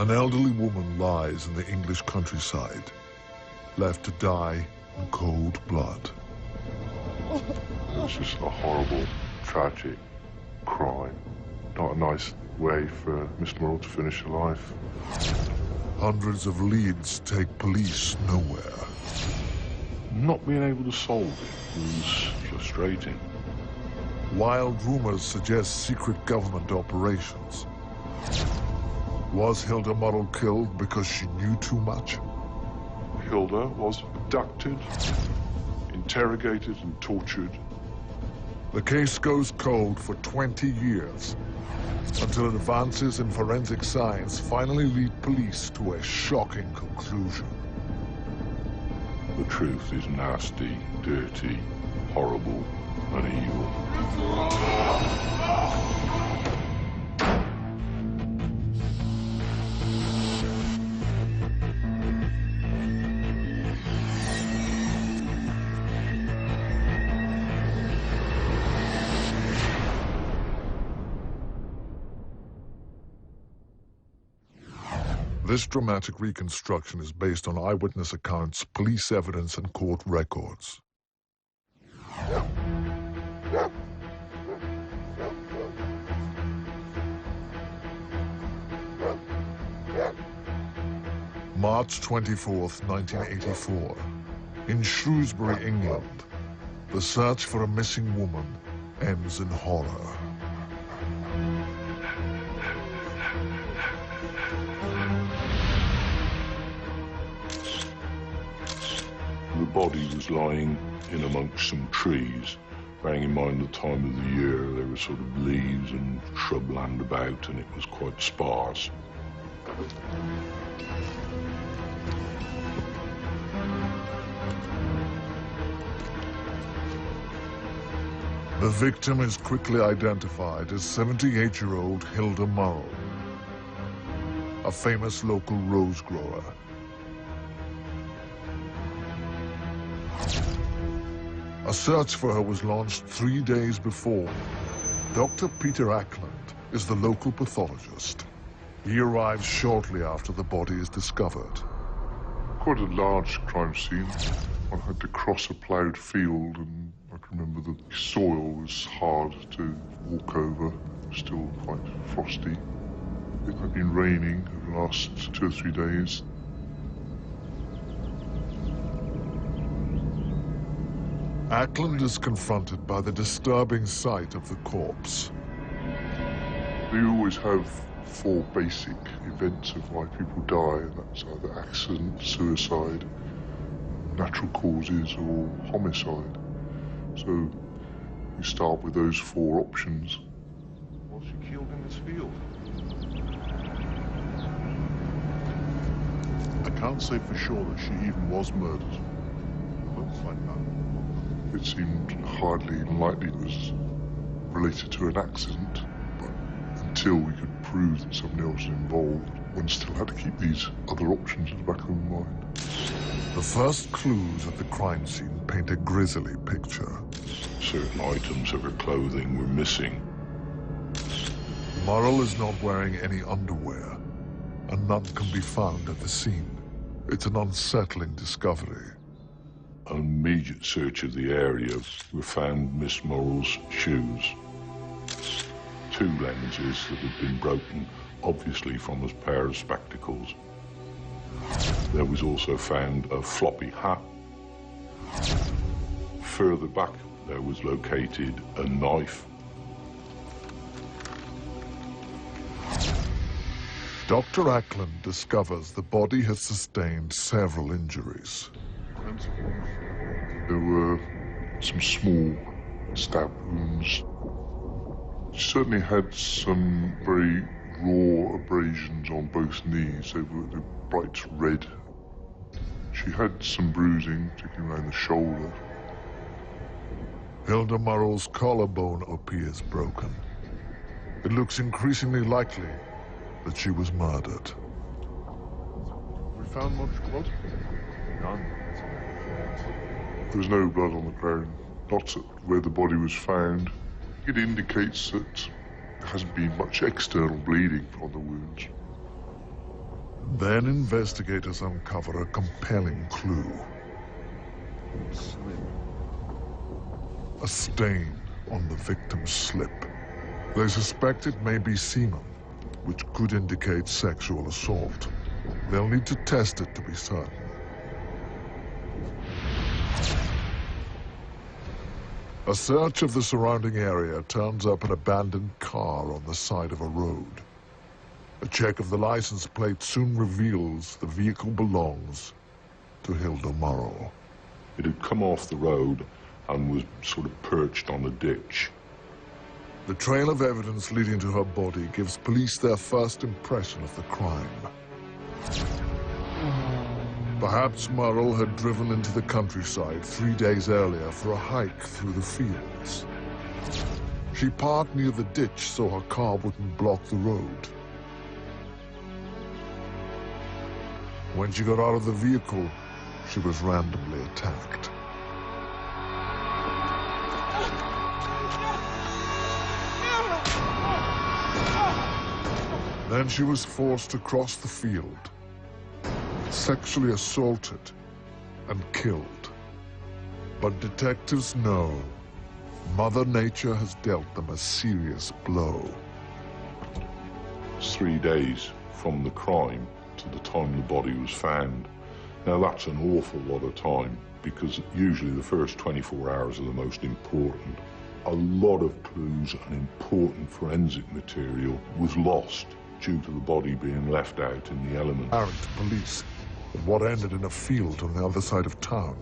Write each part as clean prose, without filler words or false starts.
An elderly woman lies in the English countryside, left to die in cold blood. It's just a horrible, tragic crime. Not a nice way for Miss Murrell to finish her life. Hundreds of leads take police nowhere. Not being able to solve it was frustrating. Wild rumors suggest secret government operations. Was Hilda Murrell killed because she knew too much? Hilda was abducted, interrogated and tortured. The case goes cold for 20 years, until advances in forensic science finally lead police to a shocking conclusion. The truth is nasty, dirty, horrible, and evil. This dramatic reconstruction is based on eyewitness accounts, police evidence, and court records. March 24th, 1984. In Shrewsbury, England, the search for a missing woman ends in horror. The body was lying in amongst some trees. Bearing in mind the time of the year, there were sort of leaves and shrubland about, and it was quite sparse. The victim is quickly identified as 78-year-old Hilda Murrell, a famous local rose grower. A search for her was launched 3 days before. Dr. Peter Ackland is the local pathologist. He arrives shortly after the body is discovered. Quite a large crime scene. I had to cross a ploughed field, and I can remember the soil was hard to walk over, still quite frosty. It had been raining over the last 2 or 3 days. Ackland is confronted by the disturbing sight of the corpse. We always have 4 basic events of why people die, and that's either accident, suicide, natural causes, or homicide. So we start with those 4 options. Was she killed in this field? I can't say for sure that she even was murdered. Looks like that. It seemed hardly likely it was related to an accident, but until we could prove that somebody else was involved, one still had to keep these other options in the back of my mind. The first clues at the crime scene paint a grisly picture. Certain items of her clothing were missing. Murrell is not wearing any underwear, and none can be found at the scene. It's an unsettling discovery. An immediate search of the area, we found Miss Murrell's shoes. 2 lenses that had been broken, obviously from a pair of spectacles. There was also found a floppy hat. Further back, there was located a knife. Dr. Ackland discovers the body has sustained several injuries. There were some small stab wounds. She certainly had some very raw abrasions on both knees. They were bright red. She had some bruising, particularly around the shoulder. Hilda Murrell's collarbone appears broken. It looks increasingly likely that she was murdered. We found much blood? None. There was no blood on the ground, not at where the body was found. It indicates that there hasn't been much external bleeding from the wounds. Then investigators uncover a compelling clue. A stain on the victim's slip. They suspect it may be semen, which could indicate sexual assault. They'll need to test it to be certain. A search of the surrounding area turns up an abandoned car on the side of a road. A check of the license plate soon reveals the vehicle belongs to Hilda Morrow. It had come off the road and was sort of perched on a ditch. The trail of evidence leading to her body gives police their first impression of the crime. Perhaps Murrell had driven into the countryside 3 days earlier for a hike through the fields. She parked near the ditch so her car wouldn't block the road. When she got out of the vehicle, she was randomly attacked. Then she was forced to cross the field, sexually assaulted, and killed. But detectives know Mother Nature has dealt them a serious blow. It's 3 days from the crime to the time the body was found. Now that's an awful lot of time, because usually the first 24 hours are the most important. A lot of clues and important forensic material was lost due to the body being left out in the elements. Apparent to police that what ended in a field on the other side of town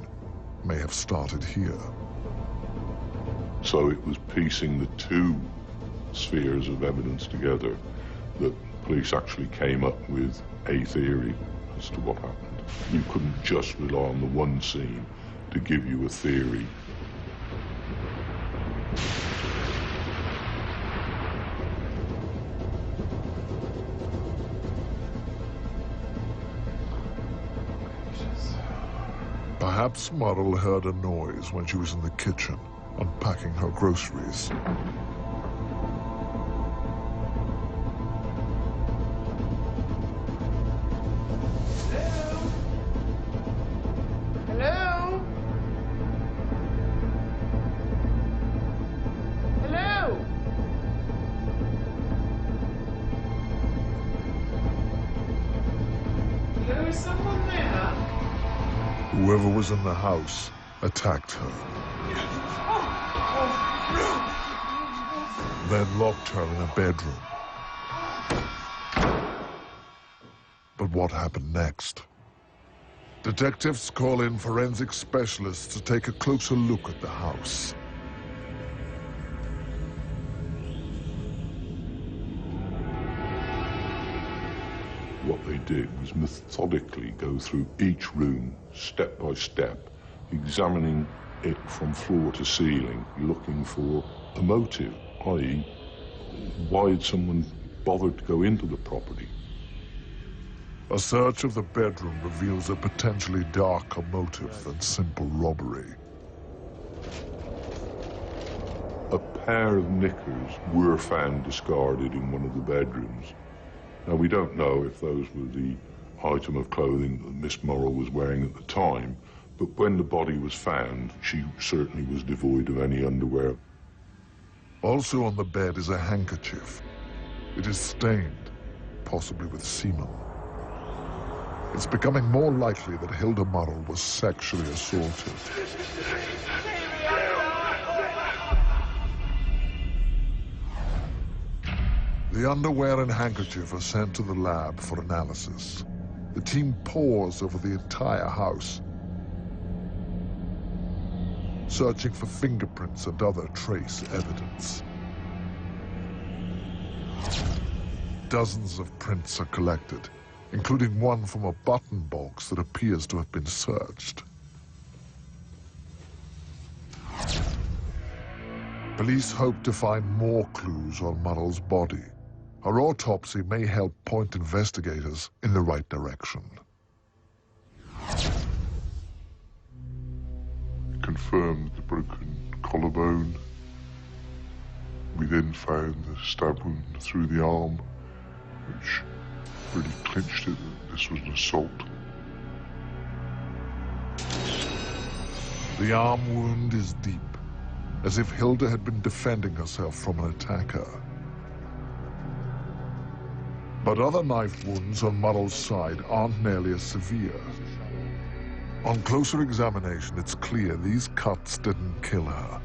may have started here. So it was piecing the two spheres of evidence together that police actually came up with a theory as to what happened. You couldn't just rely on the one scene to give you a theory. Perhaps Murrell heard a noise when she was in the kitchen, unpacking her groceries. Hello? Hello? Hello, is someone there? Whoever was in the house attacked her. Then locked her in a bedroom. But what happened next? Detectives call in forensic specialists to take a closer look at the house. What they did was methodically go through each room, step by step, examining it from floor to ceiling, looking for a motive, i.e., why had someone bothered to go into the property? A search of the bedroom reveals a potentially darker motive than simple robbery. A pair of knickers were found discarded in one of the bedrooms. Now, we don't know if those were the item of clothing that Miss Morrell was wearing at the time, but when the body was found, she certainly was devoid of any underwear. Also on the bed is a handkerchief. It is stained, possibly with semen. It's becoming more likely that Hilda Morrell was sexually assaulted. The underwear and handkerchief are sent to the lab for analysis. The team pores over the entire house, searching for fingerprints and other trace evidence. Dozens of prints are collected, including one from a button box that appears to have been searched. Police hope to find more clues on Murrell's body. Her autopsy may help point investigators in the right direction. Confirmed the broken collarbone. We then found the stab wound through the arm, which really clinched it that this was an assault. The arm wound is deep, as if Hilda had been defending herself from an attacker. But other knife wounds on Murrell's side aren't nearly as severe. On closer examination, it's clear these cuts didn't kill her,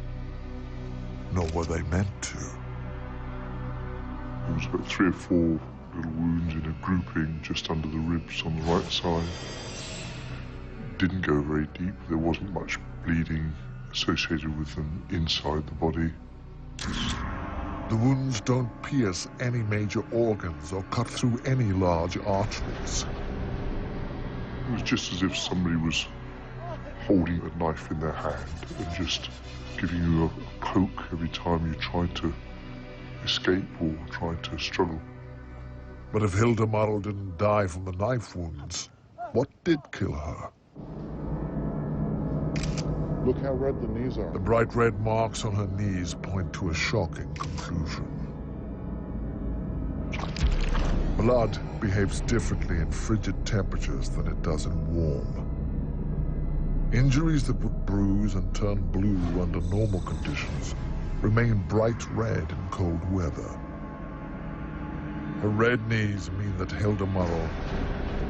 nor were they meant to. There was about 3 or 4 little wounds in a grouping just under the ribs on the right side. Didn't go very deep. There wasn't much bleeding associated with them inside the body. The wounds don't pierce any major organs or cut through any large arteries. It was just as if somebody was holding a knife in their hand and just giving you a poke every time you tried to escape or tried to struggle. But if Hilda Murrell didn't die from the knife wounds, what did kill her? Look how red the knees are. The bright red marks on her knees point to a shocking conclusion. Blood behaves differently in frigid temperatures than it does in warm. Injuries that would bruise and turn blue under normal conditions remain bright red in cold weather. Her red knees mean that Hilda Murrell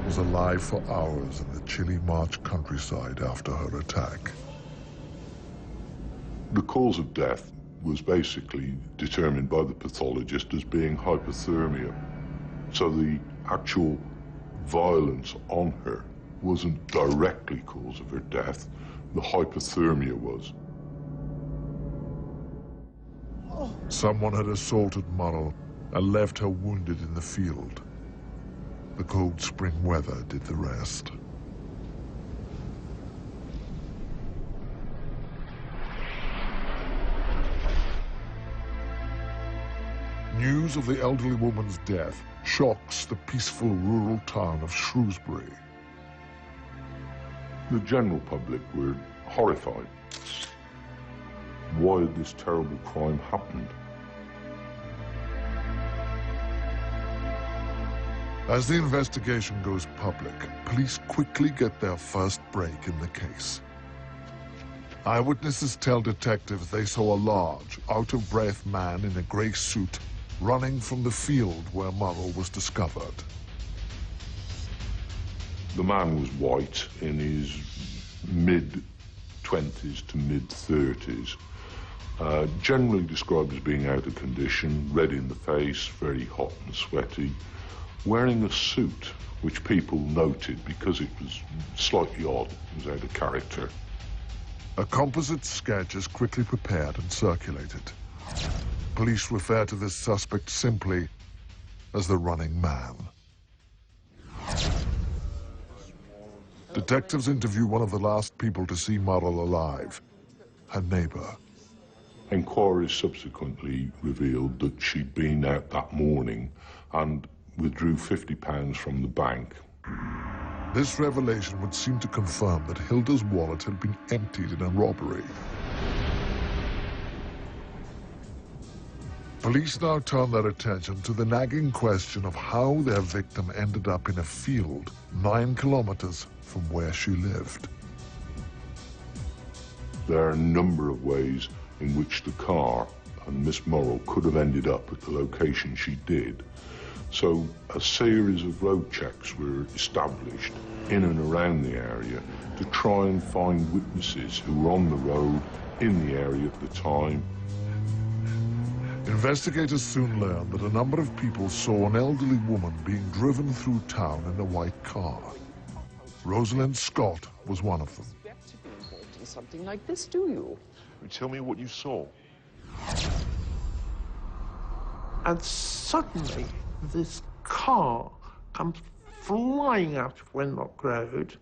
was alive for hours in the chilly March countryside after her attack. The cause of death was basically determined by the pathologist as being hypothermia. So the actual violence on her wasn't directly cause of her death. The hypothermia was. Someone had assaulted Murrell and left her wounded in the field. The cold spring weather did the rest. News of the elderly woman's death shocks the peaceful rural town of Shrewsbury. The general public were horrified. Why had this terrible crime happened? As the investigation goes public, police quickly get their first break in the case. Eyewitnesses tell detectives they saw a large, out-of-breath man in a grey suit running from the field where Murrell was discovered. The man was white, in his mid-20s to mid-30s. Generally described as being out of condition, red in the face, very hot and sweaty. Wearing a suit, which people noted because it was slightly odd, it was out of character. A composite sketch is quickly prepared and circulated. Police refer to this suspect simply as the running man. Detectives interview one of the last people to see Murrell alive, her neighbor. Enquiries subsequently revealed that she'd been out that morning and withdrew £50 from the bank. This revelation would seem to confirm that Hilda's wallet had been emptied in a robbery. Police now turn their attention to the nagging question of how their victim ended up in a field 9 kilometers from where she lived. There are a number of ways in which the car and Miss Murrell could have ended up at the location she did. So a series of road checks were established in and around the area to try and find witnesses who were on the road in the area at the time. Investigators soon learned that a number of people saw an elderly woman being driven through town in a white car. Rosalind Scott was one of them. Expect to be involved in something like this, do you? Tell me what you saw. And suddenly, this car comes flying out of Wenlock Road.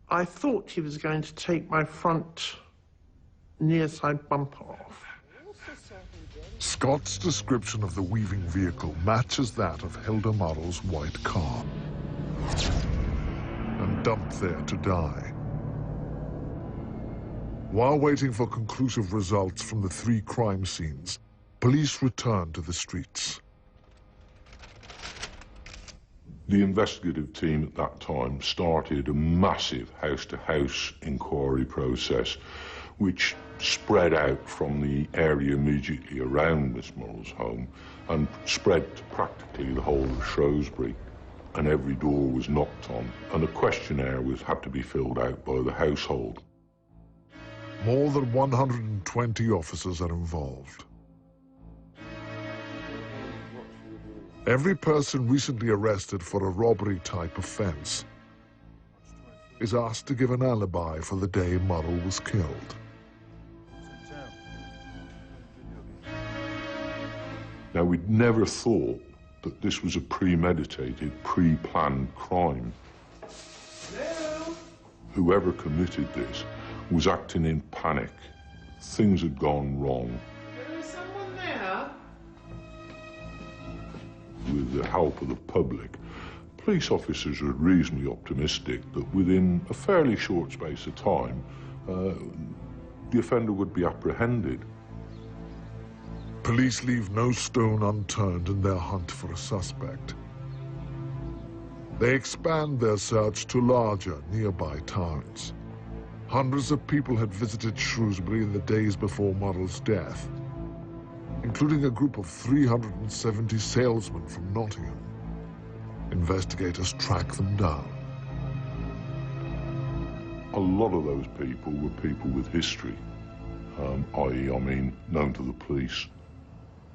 I thought he was going to take my front near side bumper off. Scott's description of the weaving vehicle matches that of Hilda Murrell's white car. And dumped there to die. While waiting for conclusive results from the 3 crime scenes, police returned to the streets. The investigative team at that time started a massive house-to-house inquiry process which spread out from the area immediately around Miss Morrow's home and spread to practically the whole of Shrewsbury. And every door was knocked on, and a questionnaire had to be filled out by the household. More than 120 officers are involved. Every person recently arrested for a robbery-type offense is asked to give an alibi for the day Morrow was killed. Now, we'd never thought that this was a premeditated, pre-planned crime. Hello? Whoever committed this was acting in panic. Things had gone wrong. There is someone there? With the help of the public, police officers were reasonably optimistic that within a fairly short space of time, the offender would be apprehended. Police leave no stone unturned in their hunt for a suspect. They expand their search to larger, nearby towns. Hundreds of people had visited Shrewsbury in the days before Morrow's death, including a group of 370 salesmen from Nottingham. Investigators track them down. A lot of those people were people with history, i.e., known to the police.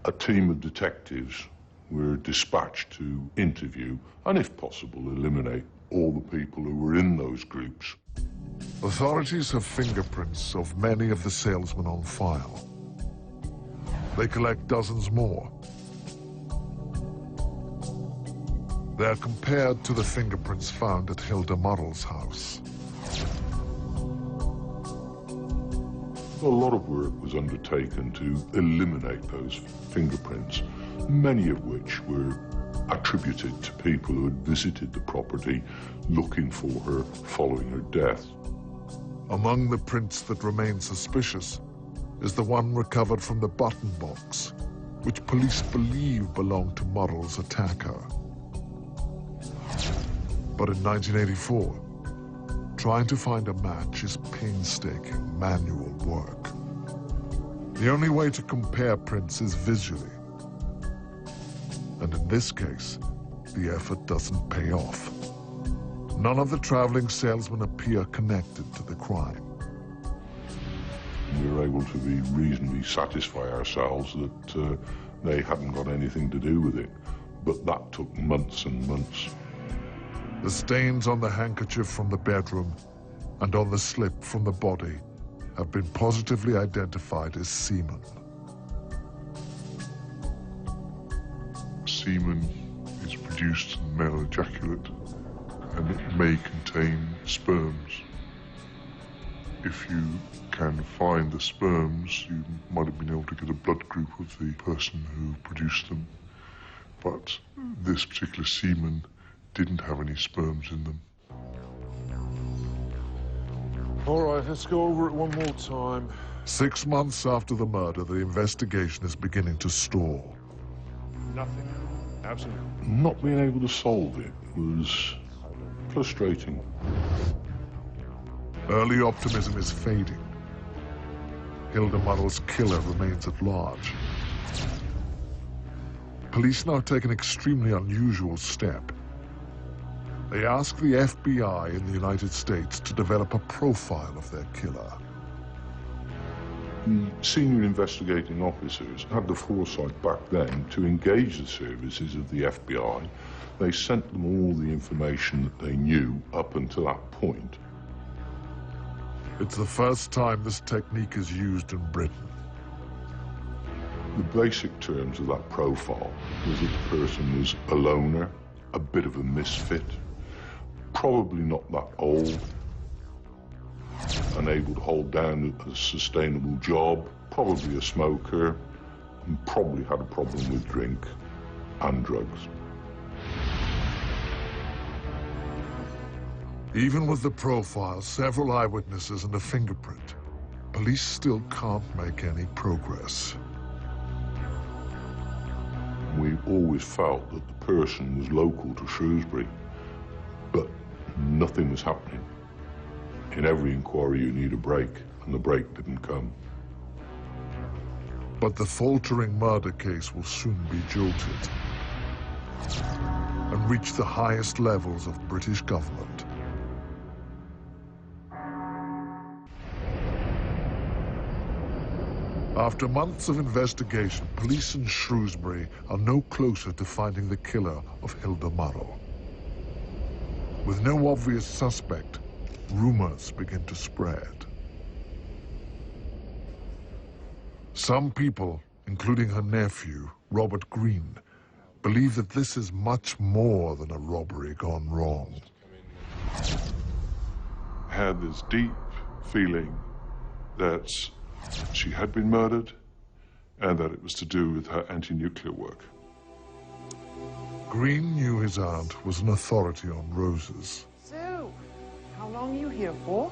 A team of detectives were dispatched to interview and, if possible, eliminate all the people who were in those groups. Authorities have fingerprints of many of the salesmen on file. They collect dozens more. They are compared to the fingerprints found at Hilda Morrow's house. A lot of work was undertaken to eliminate those fingerprints, many of which were attributed to people who had visited the property looking for her following her death. Among the prints that remain suspicious is the one recovered from the button box, which police believe belonged to Morrow's attacker. But in 1984, trying to find a match is painstaking manual work. The only way to compare prints is visually. And in this case, the effort doesn't pay off. None of the traveling salesmen appear connected to the crime. We were able to be reasonably satisfy ourselves that they hadn't got anything to do with it. But that took months and months. The stains on the handkerchief from the bedroom and on the slip from the body have been positively identified as semen. Semen is produced in male ejaculate, and it may contain sperms. If you can find the sperms, you might have been able to get a blood group of the person who produced them. But this particular semen didn't have any sperms in them. All right, let's go over it one more time. 6 months after the murder, the investigation is beginning to stall. Nothing. Absolutely. Not being able to solve it was frustrating. Early optimism is fading. Hilda Morrow's killer remains at large. Police now take an extremely unusual step. They ask the FBI in the United States to develop a profile of their killer. The senior investigating officers had the foresight back then to engage the services of the FBI. They sent them all the information that they knew up until that point. It's the first time this technique is used in Britain. The basic terms of that profile was that the person was a loner, a bit of a misfit, probably not that old, unable to hold down a sustainable job, probably a smoker, and probably had a problem with drink and drugs. Even with the profile, several eyewitnesses, and a fingerprint, police still can't make any progress. we always felt that the person was local to Shrewsbury, but nothing was happening. In every inquiry, you need a break, and the break didn't come. But the faltering murder case will soon be jolted and reach the highest levels of British government. After months of investigation, police in Shrewsbury are no closer to finding the killer of Hilda Murrow. With no obvious suspect, rumors begin to spread. Some people, including her nephew, Robert Green, believe that this is much more than a robbery gone wrong. I had this deep feeling that she had been murdered and that it was to do with her anti-nuclear work. Green knew his aunt was an authority on roses. So, how long are you here for?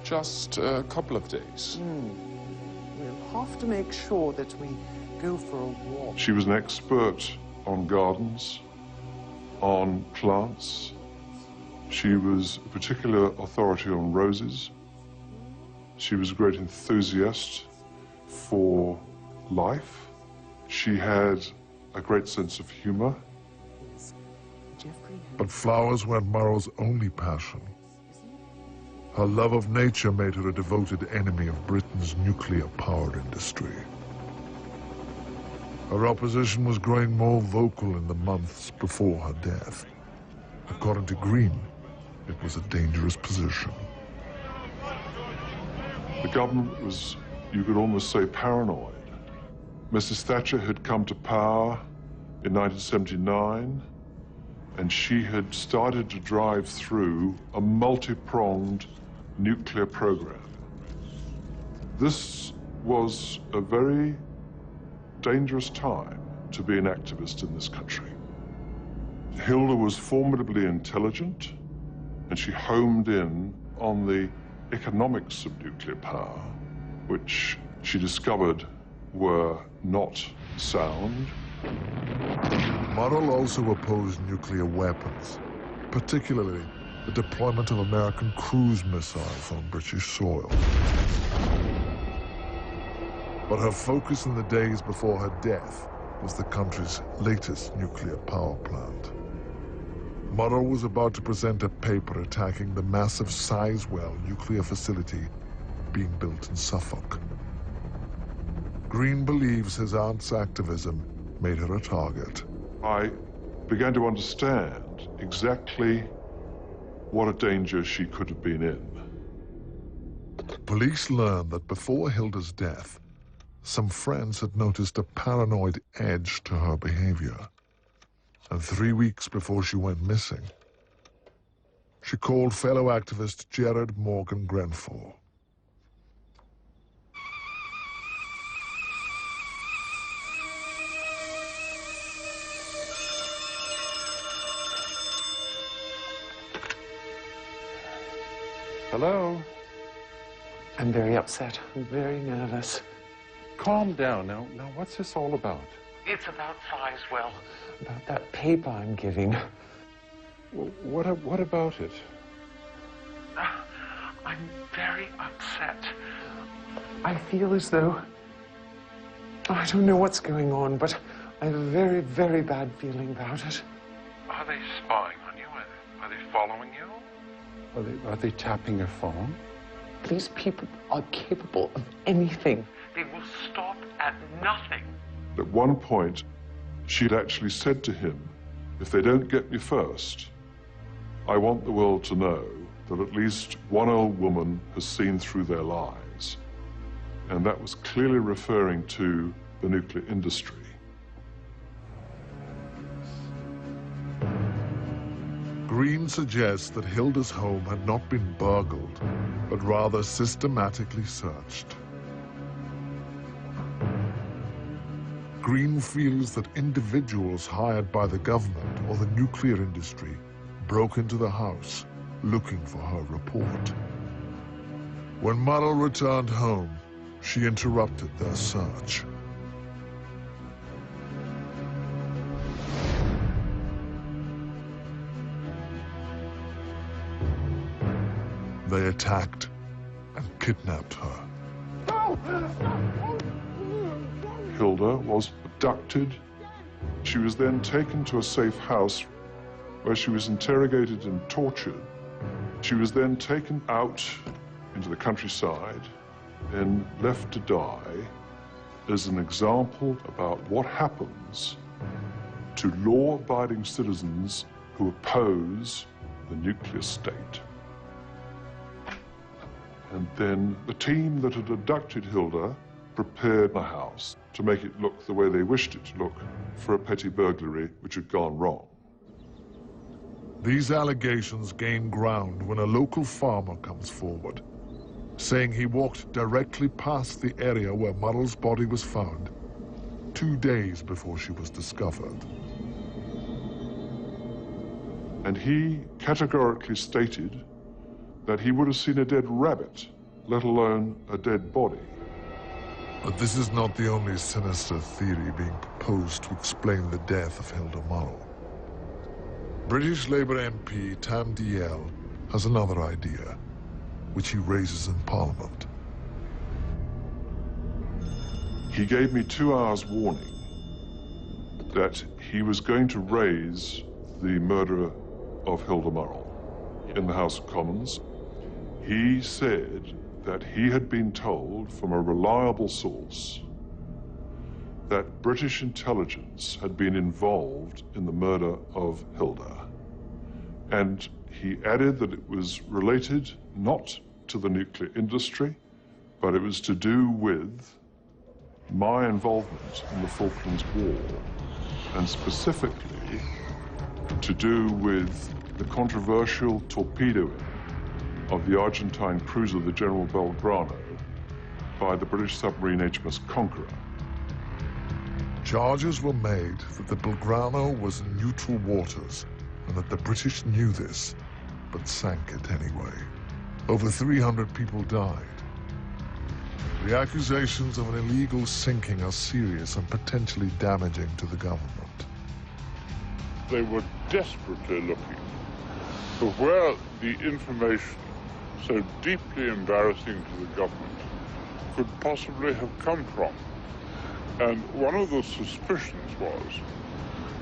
Just a couple of days. We'll have to make sure that we go for a walk. She was an expert on gardens, on plants. She was a particular authority on roses. She was a great enthusiast for life. She had a great sense of humor. But flowers weren't Murrow's only passion. Her love of nature made her a devoted enemy of Britain's nuclear-powered industry. Her opposition was growing more vocal in the months before her death. According to Green, it was a dangerous position. The government was, you could almost say, paranoid. Mrs. Thatcher had come to power in 1979, and she had started to drive through a multi-pronged nuclear program. This was a very dangerous time to be an activist in this country. Hilda was formidably intelligent, and she homed in on the economics of nuclear power, which she discovered were not sound. Murrow also opposed nuclear weapons, particularly the deployment of American cruise missiles on British soil. But her focus in the days before her death was the country's latest nuclear power plant. Murrow was about to present a paper attacking the massive Sizewell nuclear facility being built in Suffolk. Green believes his aunt's activism made her a target. I began to understand exactly what a danger she could have been in. Police learned that before Hilda's death, some friends had noticed a paranoid edge to her behavior. And 3 weeks before she went missing, she called fellow activist Gerard Morgan Grenfell. Hello? I'm very upset. I'm very nervous. Calm down. Now, what's this all about? It's about Sizewell. About that paper I'm giving. Well, what about it? I'm very upset. I feel as though... I don't know what's going on, but I have a very, very bad feeling about it. Are they spying on you? Are they following you? Are they tapping your phone? These people are capable of anything. They will stop at nothing. At one point, she'd actually said to him, if they don't get me first, I want the world to know that at least one old woman has seen through their lies. And that was clearly referring to the nuclear industry. Green suggests that Hilda's home had not been burgled, but rather systematically searched. Green feels that individuals hired by the government or the nuclear industry broke into the house looking for her report. When Murrow returned home, she interrupted their search. They attacked and kidnapped her. Hilda was abducted. She was then taken to a safe house where she was interrogated and tortured. She was then taken out into the countryside and left to die as an example about what happens to law-abiding citizens who oppose the nuclear state. And then the team that had abducted Hilda prepared the house to make it look the way they wished it to look for a petty burglary which had gone wrong. These allegations gain ground when a local farmer comes forward, saying he walked directly past the area where Murrell's body was found 2 days before she was discovered. And he categorically stated that he would have seen a dead rabbit, let alone a dead body. But this is not the only sinister theory being proposed to explain the death of Hilda Murrell. British Labour MP Tam Dalyell has another idea, which he raises in Parliament. He gave me 2 hours warning that he was going to raise the murder of Hilda Murrell in the House of Commons. He said that he had been told from a reliable source that British intelligence had been involved in the murder of Hilda. And he added that it was related not to the nuclear industry, but it was to do with my involvement in the Falklands War, and specifically to do with the controversial torpedoing of the Argentine cruiser, the General Belgrano, by the British submarine HMS Conqueror. Charges were made that the Belgrano was in neutral waters and that the British knew this, but sank it anyway. Over 300 people died. The accusations of an illegal sinking are serious and potentially damaging to the government. They were desperately looking for where the information so deeply embarrassing to the government could possibly have come from. And one of the suspicions was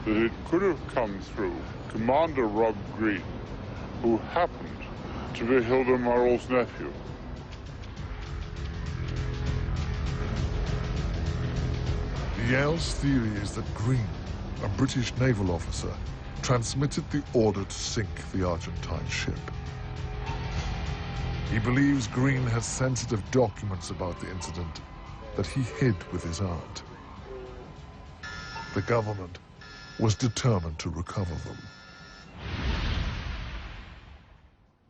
that it could have come through Commander Rob Green, who happened to be Hilda Murrell's nephew. Dalyell's theory is that Green, a British naval officer, transmitted the order to sink the Argentine ship. He believes Green has sensitive documents about the incident that he hid with his aunt. The government was determined to recover them.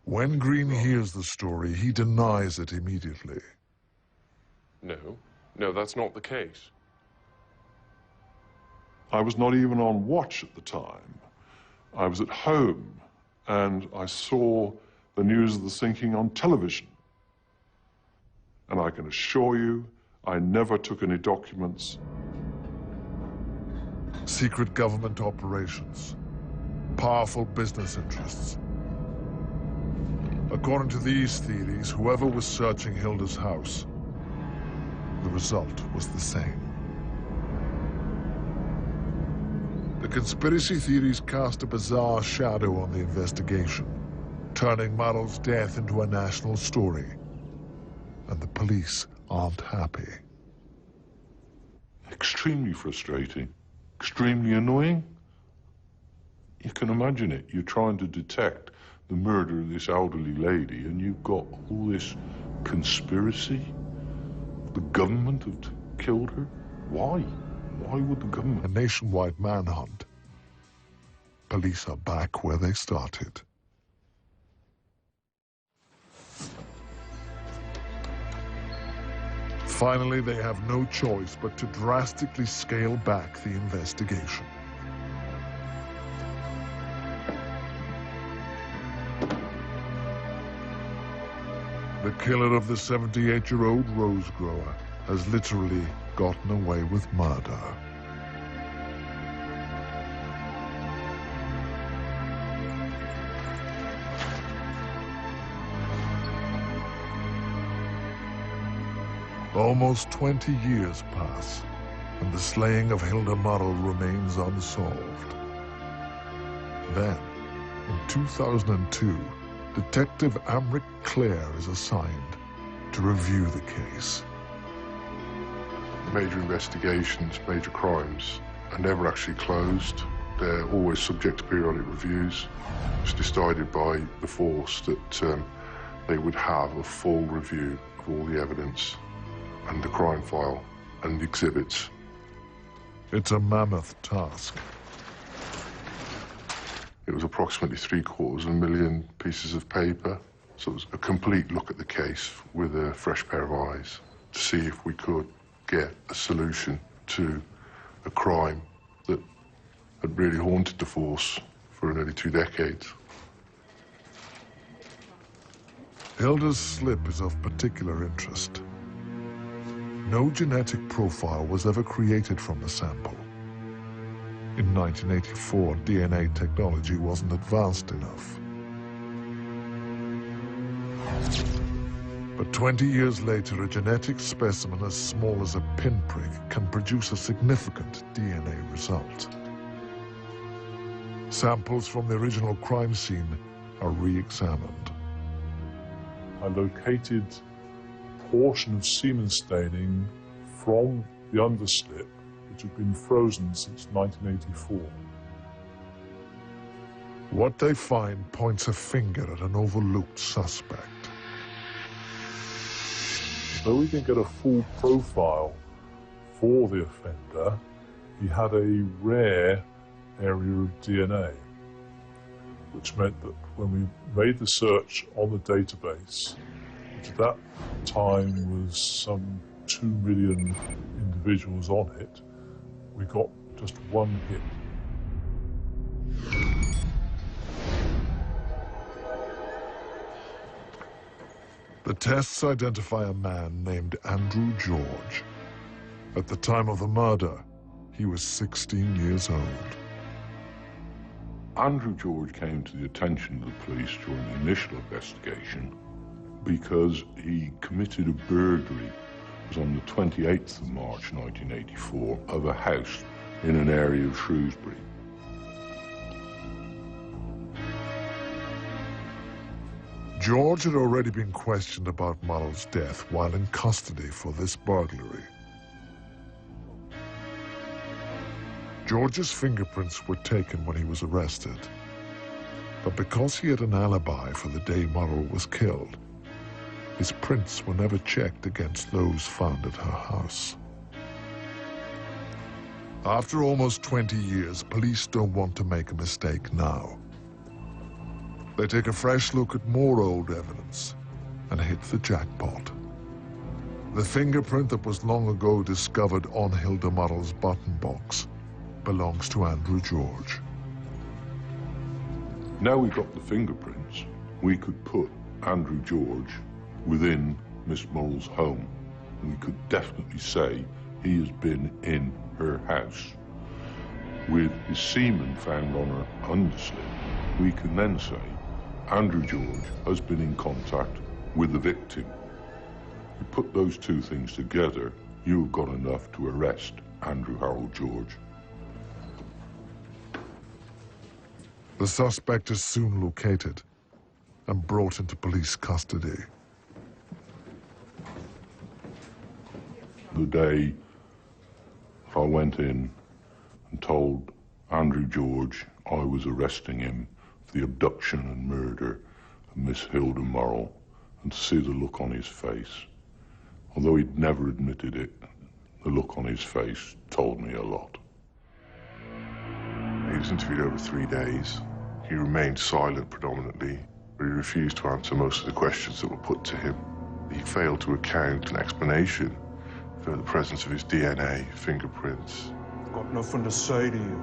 When Green hears the story, he denies it immediately. No, that's not the case. I was not even on watch at the time. I was at home, and I saw the news of the sinking on television. And I can assure you, I never took any documents. Secret government operations, powerful business interests. According to these theories, whoever was searching Hilda's house, the result was the same. The conspiracy theories cast a bizarre shadow on the investigation, turning Murrell's death into a national story. And the police aren't happy. Extremely frustrating, extremely annoying. You can imagine it. You're trying to detect the murder of this elderly lady, and you've got all this conspiracy. The government have killed her. Why? Why would the government? A nationwide manhunt. Police are back where they started. Finally, they have no choice but to drastically scale back the investigation. The killer of the 78-year-old rose grower has literally gotten away with murder. Almost 20 years pass, and the slaying of Hilda Murrell remains unsolved. Then, in 2002, Detective Amric Clare is assigned to review the case. Major investigations, major crimes are never actually closed. They're always subject to periodic reviews. It's decided by the force that they would have a full review of all the evidence and the crime file and the exhibits. It's a mammoth task. It was approximately 750,000 pieces of paper, so it was a complete look at the case with a fresh pair of eyes to see if we could get a solution to a crime that had really haunted the force for nearly 2 decades. Hilda's slip is of particular interest. No genetic profile was ever created from the sample. In 1984, DNA technology wasn't advanced enough. But 20 years later, a genetic specimen as small as a pinprick can produce a significant DNA result. Samples from the original crime scene are re-examined. I located a portion of semen staining from the underslip, which had been frozen since 1984. What they find points a finger at an overlooked suspect. Though we didn't get a full profile for the offender, he had a rare area of DNA, which meant that when we made the search on the database, which at that time was some 2 million individuals on it, we got just one hit. The tests identify a man named Andrew George. At the time of the murder, he was 16 years old. Andrew George came to the attention of the police during the initial investigation because he committed a burglary. It was on the 28th of March 1984 of a house in an area of Shrewsbury. George had already been questioned about Murrell's death while in custody for this burglary. George's fingerprints were taken when he was arrested. But because he had an alibi for the day Murrell was killed, his prints were never checked against those found at her house. After almost 20 years, police don't want to make a mistake now. They take a fresh look at more old evidence and hit the jackpot. The fingerprint that was long ago discovered on Hilda Murrell's button box belongs to Andrew George. Now we've got the fingerprints, we could put Andrew George within Miss Murrell's home. We could definitely say he has been in her house. With his semen found on her underslip, we can then say Andrew George has been in contact with the victim. You put those two things together, you've got enough to arrest Andrew Harold George. The suspect is soon located and brought into police custody. The day I went in and told Andrew George I was arresting him for the abduction and murder of Miss Hilda Murrell, and to see the look on his face. Although he'd never admitted it, the look on his face told me a lot. He was interviewed over 3 days. He remained silent predominantly, but he refused to answer most of the questions that were put to him. He failed to account an explanation for the presence of his DNA, fingerprints. I've got nothing to say to you.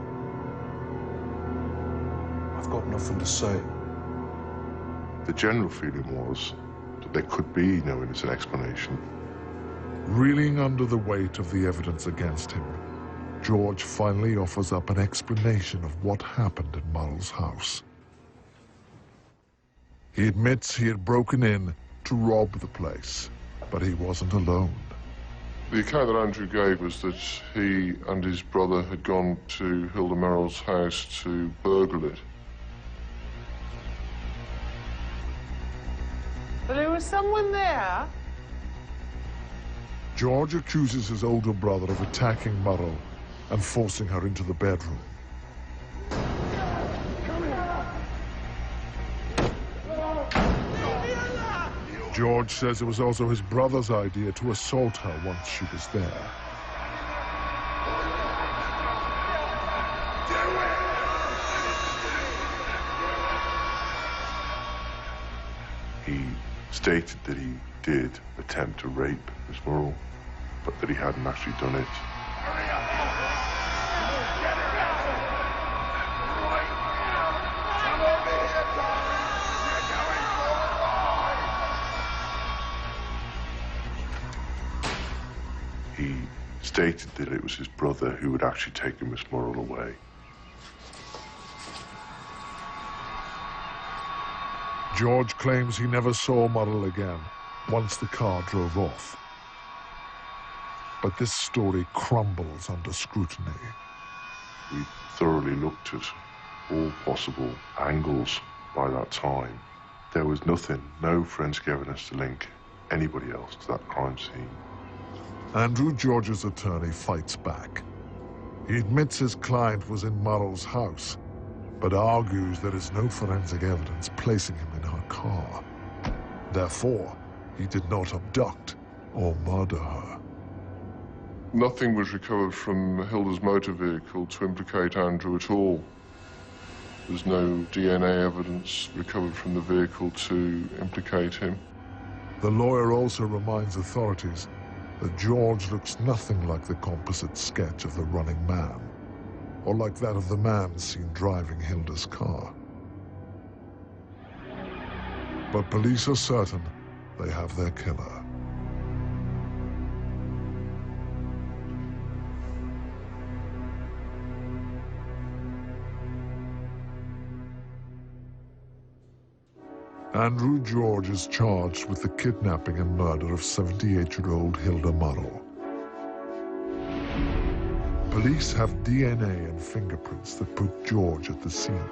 I've got nothing to say. The general feeling was that there could be no innocent explanation. Reeling under the weight of the evidence against him, George finally offers up an explanation of what happened in Murrell's house. He admits he had broken in to rob the place, but he wasn't alone. The account that Andrew gave was that he and his brother had gone to Hilda Merrill's house to burgle it. Well, there was someone there. George accuses his older brother of attacking Murrell and forcing her into the bedroom. George says it was also his brother's idea to assault her once she was there. He stated that he did attempt to rape Miss Murrell, but that he hadn't actually done it. He stated that it was his brother who had actually taken Miss Murrell away. George claims he never saw Murrell again once the car drove off. But this story crumbles under scrutiny. We thoroughly looked at all possible angles by that time. There was nothing, no forensic evidence to link anybody else to that crime scene. Andrew George's attorney fights back. He admits his client was in Murrell's house, but argues there is no forensic evidence placing him in her car. Therefore, he did not abduct or murder her. Nothing was recovered from Hilda's motor vehicle to implicate Andrew at all. There's no DNA evidence recovered from the vehicle to implicate him. The lawyer also reminds authorities that George looks nothing like the composite sketch of the running man, or like that of the man seen driving Hilda's car. But police are certain they have their killer. Andrew George is charged with the kidnapping and murder of 78-year-old Hilda Murrell. Police have DNA and fingerprints that put George at the scene.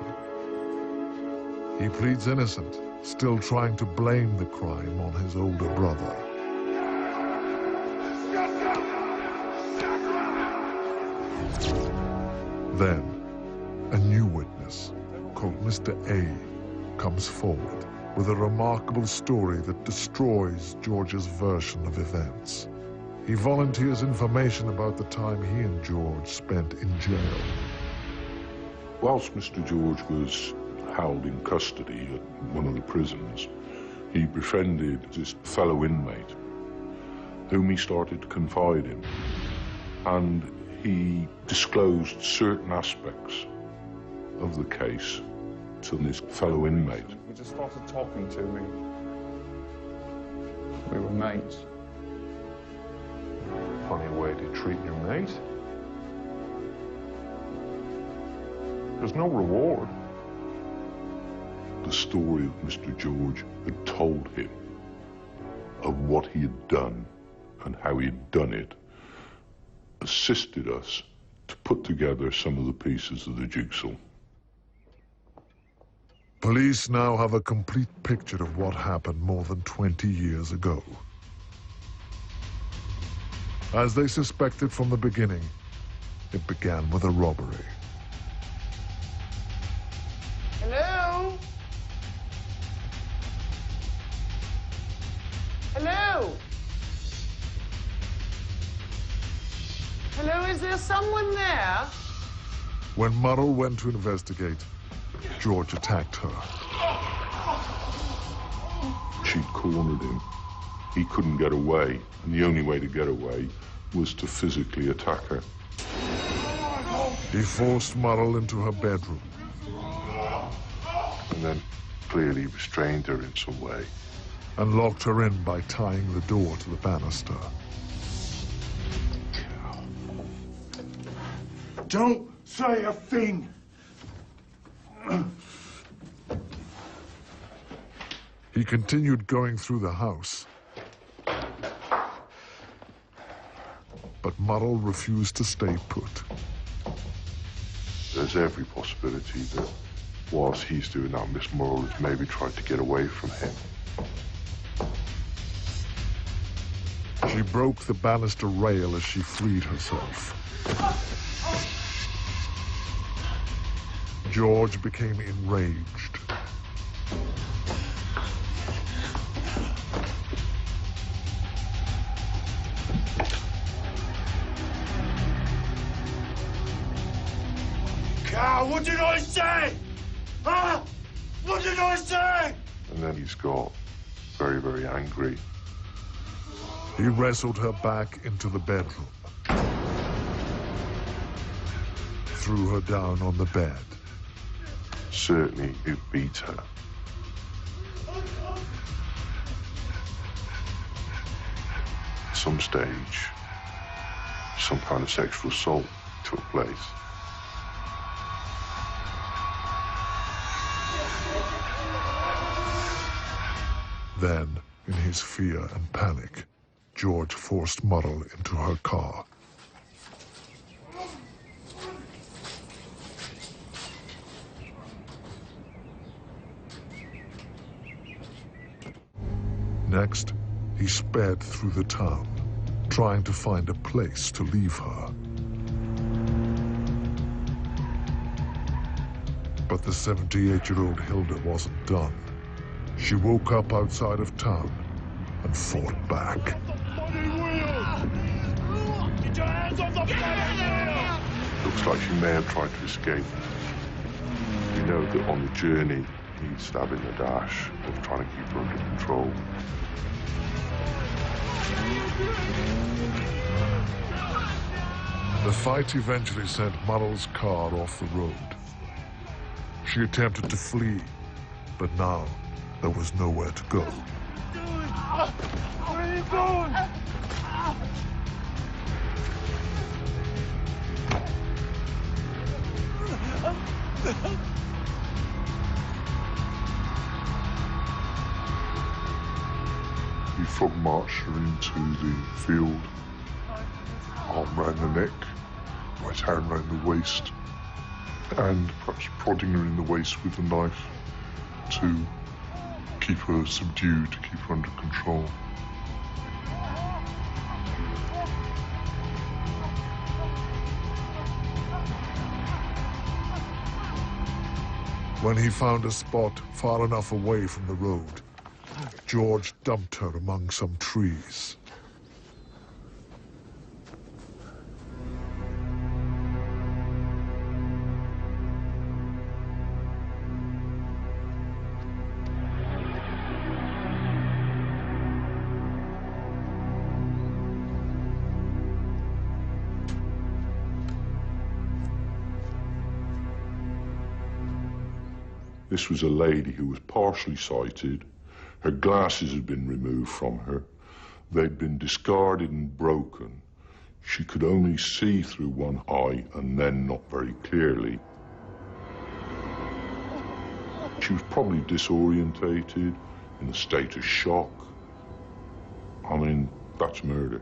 He pleads innocent, still trying to blame the crime on his older brother. Then, a new witness, called Mr. A, comes forward with a remarkable story that destroys George's version of events. He volunteers information about the time he and George spent in jail. Whilst Mr. George was held in custody at one of the prisons, he befriended this fellow inmate whom he started to confide in, and he disclosed certain aspects of the case to this fellow inmate. He just started talking to me. We were mates. Funny way to treat your mate. There's no reward. The story that Mr. George had told him of what he had done and how he had done it assisted us to put together some of the pieces of the jigsaw. Police now have a complete picture of what happened more than 20 years ago. As they suspected from the beginning, it began with a robbery. Hello? Hello? Hello, is there someone there? When Murrell went to investigate, George attacked her. She'd cornered him. He couldn't get away, and the only way to get away was to physically attack her. He forced Murrell into her bedroom. And then clearly restrained her in some way. And locked her in by tying the door to the banister. Don't say a thing. He continued going through the house. Murrell refused to stay put. There's every possibility that whilst he's doing that, Miss Murrell has maybe tried to get away from him. She broke the banister rail as she freed herself. George became enraged. Carl, what did I say? Huh? What did I say? And then he's got very, very angry. He wrestled her back into the bedroom, threw her down on the bed. Certainly, it beat her. At some stage, some kind of sexual assault took place. Then, in his fear and panic, George forced Murrell into her car. Next, he sped through the town, trying to find a place to leave her. But the 78-year-old Hilda wasn't done. She woke up outside of town and fought back. Get your hands off the wheel! Looks like she may have tried to escape. We know that on the journey, he's stabbing her dash of trying to keep her under control. The fight eventually sent Murrell's car off the road. She attempted to flee, but now there was nowhere to go. Where are you going? He frog marched her into the field, arm round the neck, right hand round the waist, and perhaps prodding her in the waist with a knife to keep her subdued, to keep her under control. When he found a spot far enough away from the road, George dumped her among some trees. This was a lady who was partially sighted. Her glasses had been removed from her. They'd been discarded and broken. She could only see through one eye and then not very clearly. She was probably disorientated, in a state of shock. I mean, that's murder.